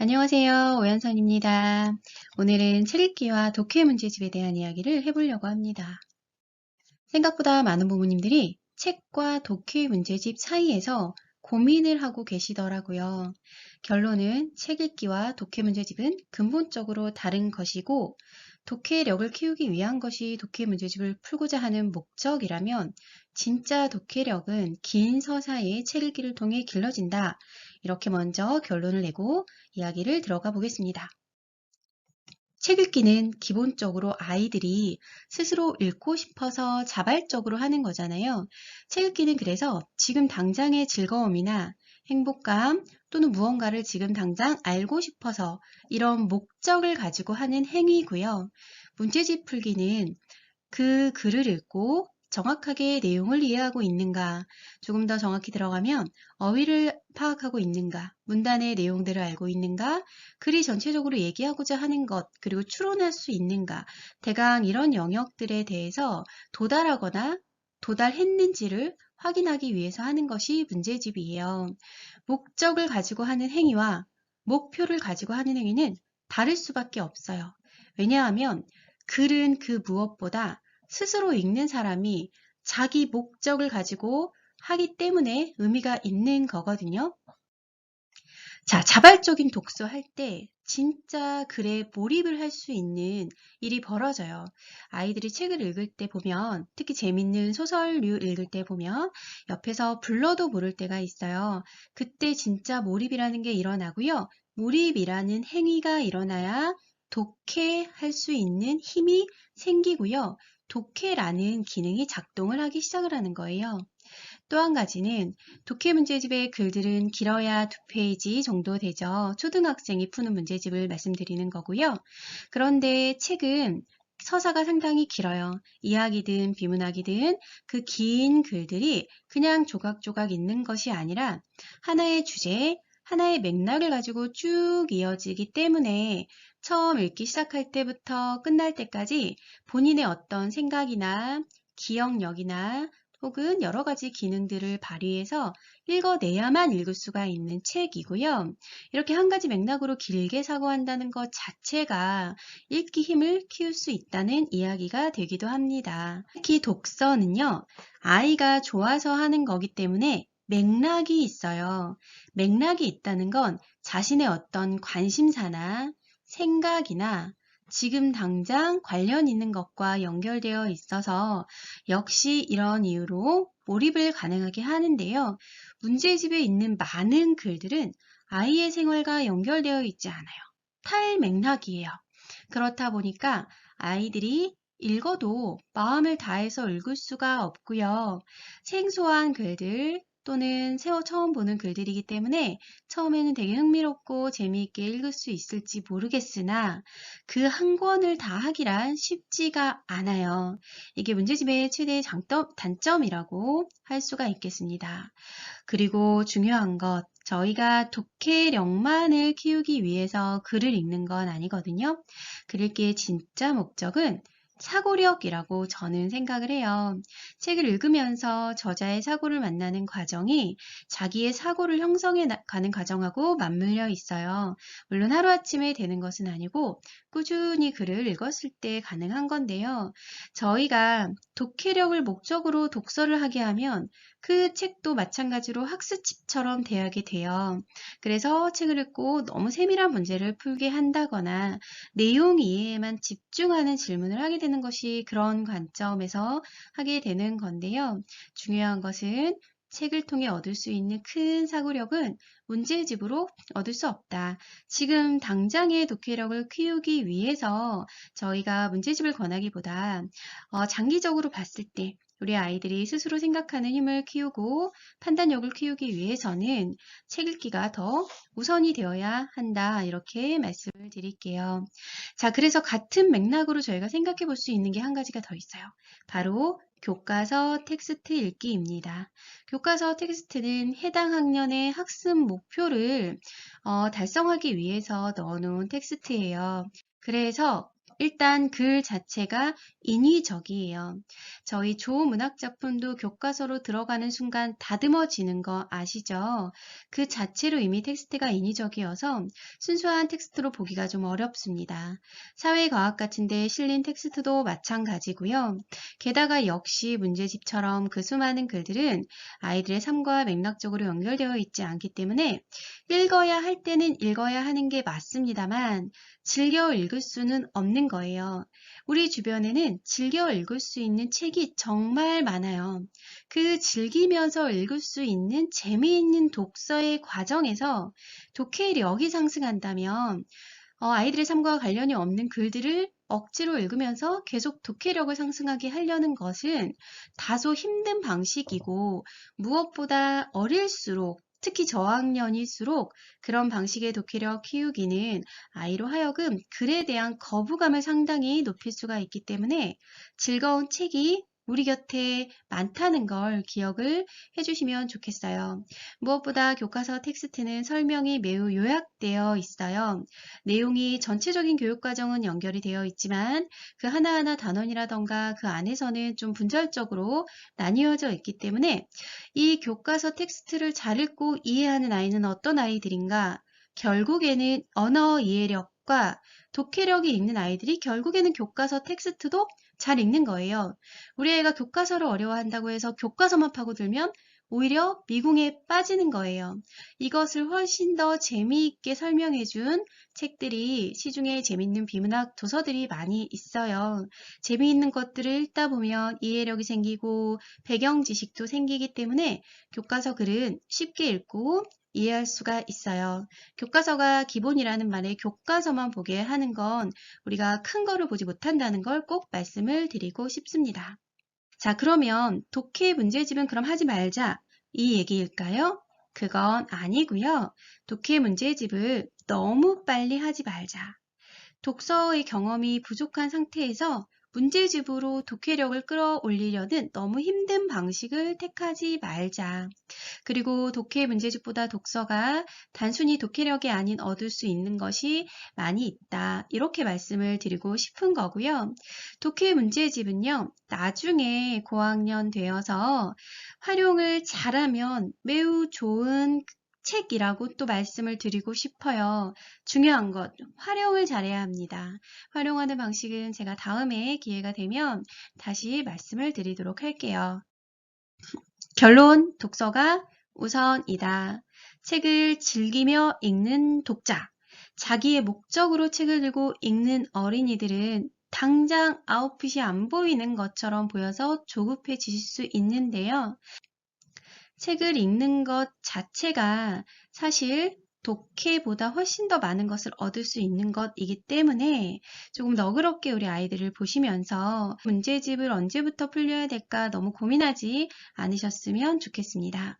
안녕하세요. 오연선입니다. 오늘은 책 읽기와 독해 문제집에 대한 이야기를 해보려고 합니다. 생각보다 많은 부모님들이 책과 독해 문제집 사이에서 고민을 하고 계시더라고요. 결론은 책 읽기와 독해 문제집은 근본적으로 다른 것이고, 독해력을 키우기 위한 것이 독해 문제집을 풀고자 하는 목적이라면, 진짜 독해력은 긴 서사의 책 읽기를 통해 길러진다. 이렇게 먼저 결론을 내고 이야기를 들어가 보겠습니다. 책 읽기는 기본적으로 아이들이 스스로 읽고 싶어서 자발적으로 하는 거잖아요. 책 읽기는 그래서 지금 당장의 즐거움이나 행복감 또는 무언가를 지금 당장 알고 싶어서 이런 목적을 가지고 하는 행위고요. 문제집 풀기는 그 글을 읽고 정확하게 내용을 이해하고 있는가, 조금 더 정확히 들어가면 어휘를 파악하고 있는가, 문단의 내용들을 알고 있는가, 글이 전체적으로 얘기하고자 하는 것, 그리고 추론할 수 있는가, 대강 이런 영역들에 대해서 도달하거나 도달했는지를 확인하기 위해서 하는 것이 문제집이에요. 목적을 가지고 하는 행위와 목표를 가지고 하는 행위는 다를 수밖에 없어요. 왜냐하면 글은 그 무엇보다 스스로 읽는 사람이 자기 목적을 가지고 하기 때문에 의미가 있는 거거든요. 자, 자발적인 독서할 때 진짜 글에 몰입을 할 수 있는 일이 벌어져요. 아이들이 책을 읽을 때 보면, 특히 재밌는 소설류 읽을 때 보면 옆에서 불러도 모를 때가 있어요. 그때 진짜 몰입이라는 게 일어나고요. 몰입이라는 행위가 일어나야 독해할 수 있는 힘이 생기고요. 독해라는 기능이 작동을 하기 시작을 하는 거예요. 또 한 가지는 독해 문제집의 글들은 길어야 2페이지 정도 되죠. 초등학생이 푸는 문제집을 말씀드리는 거고요. 그런데 책은 서사가 상당히 길어요. 이야기든 비문학이든 그 긴 글들이 그냥 조각조각 있는 것이 아니라 하나의 주제, 하나의 맥락을 가지고 쭉 이어지기 때문에 처음 읽기 시작할 때부터 끝날 때까지 본인의 어떤 생각이나 기억력이나 혹은 여러 가지 기능들을 발휘해서 읽어내야만 읽을 수가 있는 책이고요. 이렇게 한 가지 맥락으로 길게 사고한다는 것 자체가 읽기 힘을 키울 수 있다는 이야기가 되기도 합니다. 특히 독서는요, 아이가 좋아서 하는 거기 때문에 맥락이 있어요. 맥락이 있다는 건 자신의 어떤 관심사나 생각이나 지금 당장 관련 있는 것과 연결되어 있어서 역시 이런 이유로 몰입을 가능하게 하는데요. 문제집에 있는 많은 글들은 아이의 생활과 연결되어 있지 않아요. 탈맥락이에요. 그렇다 보니까 아이들이 읽어도 마음을 다해서 읽을 수가 없고요. 생소한 글들 또는 처음 보는 글들이기 때문에 처음에는 되게 흥미롭고 재미있게 읽을 수 있을지 모르겠으나 그 한 권을 다 하기란 쉽지가 않아요. 이게 문제집의 최대의 단점이라고 할 수가 있겠습니다. 그리고 중요한 것, 저희가 독해력만을 키우기 위해서 글을 읽는 건 아니거든요. 글 읽기의 진짜 목적은 사고력이라고 저는 생각을 해요. 책을 읽으면서 저자의 사고를 만나는 과정이 자기의 사고를 형성해 가는 과정하고 맞물려 있어요. 물론 하루아침에 되는 것은 아니고 꾸준히 글을 읽었을 때 가능한 건데요. 저희가 독해력을 목적으로 독서를 하게 하면 그 책도 마찬가지로 학습집처럼 대하게 돼요. 그래서 책을 읽고 너무 세밀한 문제를 풀게 한다거나 내용 이해에만 집중하는 질문을 하게 되는 것이 그런 관점에서 하게 되는 건데요. 중요한 것은 책을 통해 얻을 수 있는 큰 사고력은 문제집으로 얻을 수 없다. 지금 당장의 독해력을 키우기 위해서 저희가 문제집을 권하기보다 장기적으로 봤을 때 우리 아이들이 스스로 생각하는 힘을 키우고 판단력을 키우기 위해서는 책 읽기가 더 우선이 되어야 한다. 이렇게 말씀을 드릴게요. 자, 그래서 같은 맥락으로 저희가 생각해 볼 수 있는 게 한 가지가 더 있어요. 바로 교과서 텍스트 읽기입니다. 교과서 텍스트는 해당 학년의 학습 목표를 달성하기 위해서 넣어놓은 텍스트예요. 그래서 일단 글 자체가 인위적이에요. 저희 조문학작품도 교과서로 들어가는 순간 다듬어지는 거 아시죠? 그 자체로 이미 텍스트가 인위적이어서 순수한 텍스트로 보기가 좀 어렵습니다. 사회과학 같은 데 실린 텍스트도 마찬가지고요. 게다가 역시 문제집처럼 그 수많은 글들은 아이들의 삶과 맥락적으로 연결되어 있지 않기 때문에 읽어야 할 때는 읽어야 하는 게 맞습니다만 즐겨 읽을 수는 없는 거예요. 우리 주변에는 즐겨 읽을 수 있는 책이 정말 많아요. 그 즐기면서 읽을 수 있는 재미있는 독서의 과정에서 독해력이 상승한다면 아이들의 삶과 관련이 없는 글들을 억지로 읽으면서 계속 독해력을 상승하게 하려는 것은 다소 힘든 방식이고 무엇보다 어릴수록 특히 저학년일수록 그런 방식의 독해력 키우기는 아이로 하여금 글에 대한 거부감을 상당히 높일 수가 있기 때문에 즐거운 책이 우리 곁에 많다는 걸 기억을 해주시면 좋겠어요. 무엇보다 교과서 텍스트는 설명이 매우 요약되어 있어요. 내용이 전체적인 교육과정은 연결이 되어 있지만 그 하나하나 단원이라던가 그 안에서는 좀 분절적으로 나뉘어져 있기 때문에 이 교과서 텍스트를 잘 읽고 이해하는 아이는 어떤 아이들인가? 결국에는 언어 이해력과 독해력이 있는 아이들이 결국에는 교과서 텍스트도 잘 읽는 거예요. 우리 애가 교과서를 어려워한다고 해서 교과서만 파고들면 오히려 미궁에 빠지는 거예요. 이것을 훨씬 더 재미있게 설명해준 책들이 시중에 재밌는 비문학 도서들이 많이 있어요. 재미있는 것들을 읽다 보면 이해력이 생기고 배경 지식도 생기기 때문에 교과서 글은 쉽게 읽고 이해할 수가 있어요. 교과서가 기본이라는 말에 교과서만 보게 하는 건 우리가 큰 거를 보지 못한다는 걸 꼭 말씀을 드리고 싶습니다. 자, 그러면 독해 문제집은 그럼 하지 말자 이 얘기일까요? 그건 아니고요. 독해 문제집을 너무 빨리 하지 말자. 독서의 경험이 부족한 상태에서 문제집으로 독해력을 끌어올리려는 너무 힘든 방식을 택하지 말자. 그리고 독해 문제집보다 독서가 단순히 독해력이 아닌 얻을 수 있는 것이 많이 있다. 이렇게 말씀을 드리고 싶은 거고요. 독해 문제집은요, 나중에 고학년 되어서 활용을 잘하면 매우 좋은 책이라고 또 말씀을 드리고 싶어요. 중요한 것, 활용을 잘해야 합니다. 활용하는 방식은 제가 다음에 기회가 되면 다시 말씀을 드리도록 할게요. 결론, 독서가 우선이다. 책을 즐기며 읽는 독자, 자기의 목적으로 책을 들고 읽는 어린이들은 당장 아웃풋이 안 보이는 것처럼 보여서 조급해지실 수 있는데요. 책을 읽는 것 자체가 사실 독해보다 훨씬 더 많은 것을 얻을 수 있는 것이기 때문에 조금 너그럽게 우리 아이들을 보시면서 문제집을 언제부터 풀려야 될까 너무 고민하지 않으셨으면 좋겠습니다.